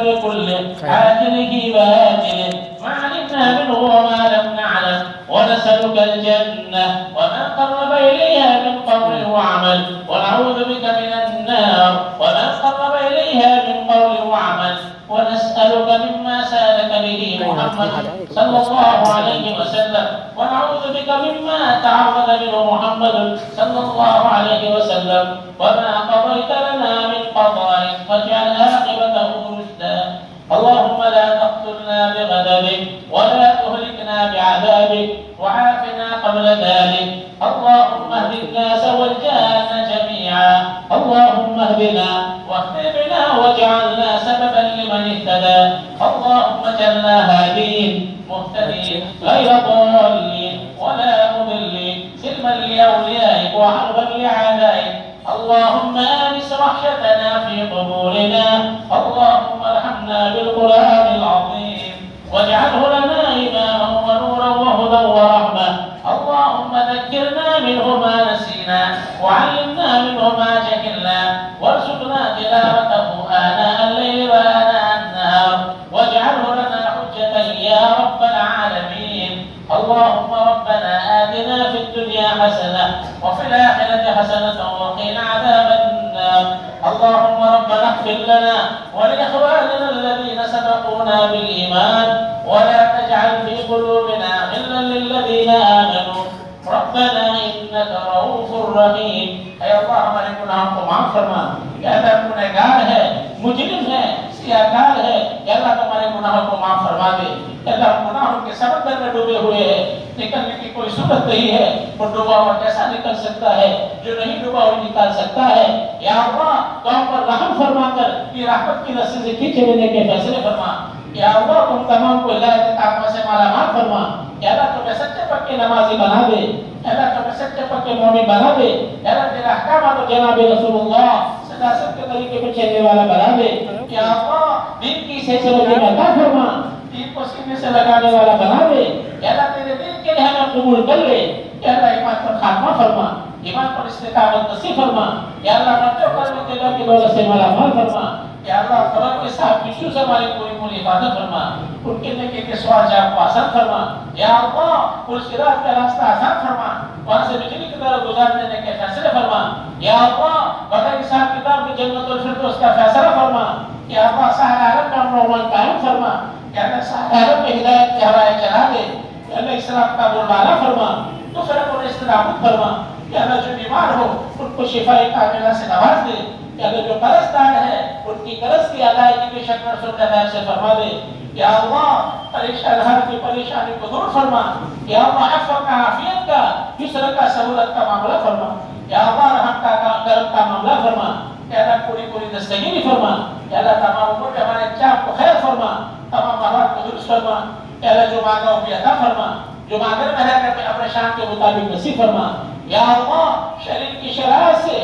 كل عاجله وآجله ما علمنا منه وما لم نعلم ونسألك الجنة وما قرب إليها من قول وعمل ونعوذ بك من النار وما قرب إليها من قول وعمل ونسألك مما سألك به محمد صلى الله عليه وسلم ونعوذ بك مما تعوذ منه محمد صلى الله عليه وسلم وما قضيت لنا من قضاء فاجعل عاقبته رشدا اللهم لا تقتلنا بغضبك ولا تهلكنا بعذابك وعافنا قبل ذلك اللهم اهد الناس والجان جميعا اللهم اهدنا واهد بنا واجعلنا سببا لمن اهتدى اللهم اجعلنا هادين مهتدين غير ضالين ولا مضلين سلما لأوليائك وحربا لأعدائك اللهم آنس وحشتنا في قبورنا اللهم ارحمنا بالقرآن العظيم واجعله لنا إماما ونورا وهدى ورحمة اللهم ذكرنا منه ما نسينا وعلمنا منه ما جهلنا وارزقنا تلاوته آناء الليل وآناء النهار واجعله لنا حجة يا رب العالمين اللهم ربنا آتنا في الدنيا حسنة وفي الآخرة حسنة وقنا عذاب النار اللهم ربنا اغفر لنا ولإخواننا الذين سبقونا بالإيمان ولا تجعل في قلوبنا غلا للذين آمنوا ربنا إنك رؤوف رحيم اے اللہ ہمارے گناہوں کو معاف فرما کہ اگر گنہگار ہے مجرم ہے سیاہکار ہے یا اللہ تمہارے گناہوں کو معاف فرما دے یا اللہ گناہوں کے سمندر میں ڈوبے ہوئے ہیں نکلنے کی کوئی صورت نہیں ہے وہ ڈوبا ہوا کیسا نکل سکتا ہے جو نہیں ڈوبا ہوا نکال سکتا ہے یا اللہ تو ہم پر رحم فرما کر یہ رحمت کی رسی سے کھینچے لینے کے فیصلے فرما یا اللہ تم تمام کو اللہ اتقاق سے مالا مال فرما یا اللہ تمہیں سچے پکے نمازی بنا دے یا اللہ تمہیں سچے پکے مومن بنا دے یا اللہ تیرے احکامات و جناب رسول اللہ صداقت کے طریقے پہ چلنے والا بنا دے یا اللہ دین کی سلسلے میں عطا فرما دین کو سینے سے لگانے والا بنا دے یا اللہ تیرے دین کے لیے ہمیں قبول کر لے یا اللہ ایمان پر خاتمہ فرما ایمان پر استقامت نصیب فرما یا اللہ بچوں پر میں تیرے کی دولت سے مالا مال فرما یا اللہ قبر کے ساتھ یسوع سے ہماری پوری پوری حفاظت فرما ان کے نیکی کے سوال جواب کو آسان فرما یا اللہ پل صراط کا راستہ آسان فرما وہاں سے بجلی کی طرح گزار دینے کے فیصلے فرما یا اللہ بغیر حساب کتاب کی جنت الفردوس کا فیصلہ فرما یا اللہ سارے عالم کا امن و امان قائم فرما یا اللہ سارے عالم میں ہدایت کی ہوائیں چلا دے یا اللہ اسلام کا بولبالا فرما تو فرق اور استقامت فرما یا اللہ جو بیمار ہو ان کو شفائی کاملہ سے نواز دے یا اللہ جو قرضدار ہے ان کی قرض کی ادائیگی کی شکل رسول کے نام سے فرما دے یا اللہ پریشان ہر کی پریشانی کو دور فرما یا اللہ عفو کا عافیت کا یسر کا سہولت کا معاملہ فرما یا اللہ رحم کا کرم کا معاملہ فرما یا اللہ پوری پوری دستگیری فرما یا اللہ تمام امور کے ہمارے چاپ کو خیر فرما تمام محرات کو درست فرما یا اللہ جو مانگا وہ بھی عطا فرما جو مانگر میں رہ کر اپنے شان کے مطابق نصیب فرما یا اللہ شریر کی شرائط سے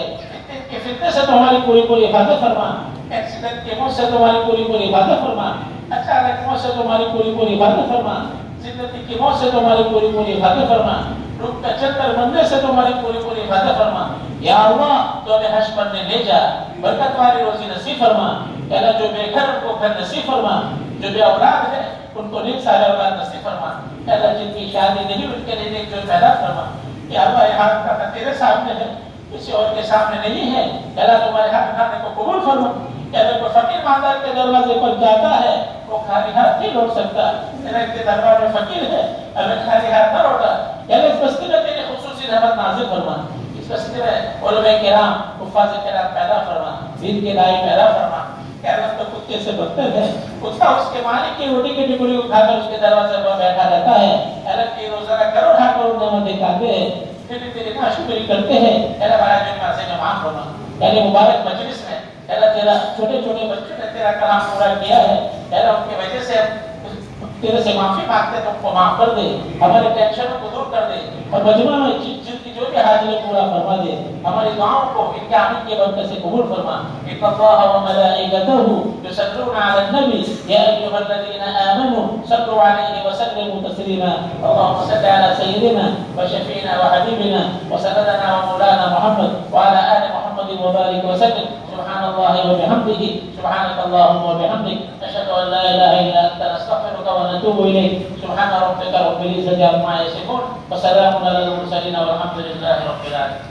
کہ فتنے سے تو ہماری پوری پوری حفاظت فرما ایکسیڈنٹ کے موت سے تو ہماری پوری پوری حفاظت فرما اچانک موت سے تو ہماری پوری پوری حفاظت فرما زندگی کی موت سے تو ہماری پوری پوری حفاظت فرما روح کا چکر بننے سے تو ہماری پوری پوری حفاظت فرما یا اللہ تو ہمیں حج پڑھنے لے جا برکت والی روزی نصیب فرما یا اللہ جو بے گھر ان کو گھر نصیب فرما جو بے اولاد ہے ان کو نیک سارے اولاد نصیب فرما یا اللہ جن کی شادی نہیں ان کے لیے نیک جو پیدا فرما یا اللہ یہ ہاتھ کا تیرے سامنے ہے کسی اور کے سامنے نہیں ہے یا اللہ تمہارے ہاتھ اٹھانے کو قبول فرما یا اللہ کوئی فقیر ماندار کے دروازے پر جاتا ہے وہ خالی ہاتھ نہیں لوٹ سکتا یا اللہ کے دربار میں فقیر ہے اللہ خالی ہاتھ نہ لوٹا یا اللہ اس بستی میں تیری خصوصی رحمت نازل فرما اس بستی میں علماء کرام حفاظ کرام پیدا فرما دین کے دائی پیدا فرما یا اللہ تو کتے سے بدتر ہے کتا اس کے مالک کی روٹی کی ٹکڑی اٹھا کر اس کے دروازے پر بیٹھا رہتا ہے اللہ کی روزانہ کرو اٹھا کر نعمتیں کھاتے ہیں پھر بھی تیری ناشکری کرتے ہیں اللہ بڑا جو مرضی میں معاف فرما یعنی مبارک مجلس میں اللہ تیرا چھوٹے چھوٹے بچوں نے تیرا کلام پورا کیا ہے اللہ ان کی وجہ سے تیرے سے معافی مانگتے تو ان کو معاف کر دے ہمارے ٹینشنوں کو دور کر دے اور مجمع میں جن کی جو بھی حاجت پورا فرما دے ہماری دعاؤں کو ان کے آمین کے برکت سے قبول فرما ان اللہ و ملائکتہ یصلون علی النبی یا ایھا الذین آمنوا صلوا علیہ وسلموا تسلیما اللهم صل علی سیدنا وشفیعنا وحبیبنا وسندنا ومولانا محمد وعلى آل محمد وبارك وسلم سبحان الله وبحمده سبحانك اللهم وبحمدك نستغفرك ونتوب إليك سبحان ربك رب العزة عما يصفون وسلام على المرسلين والحمد لله رب العالمين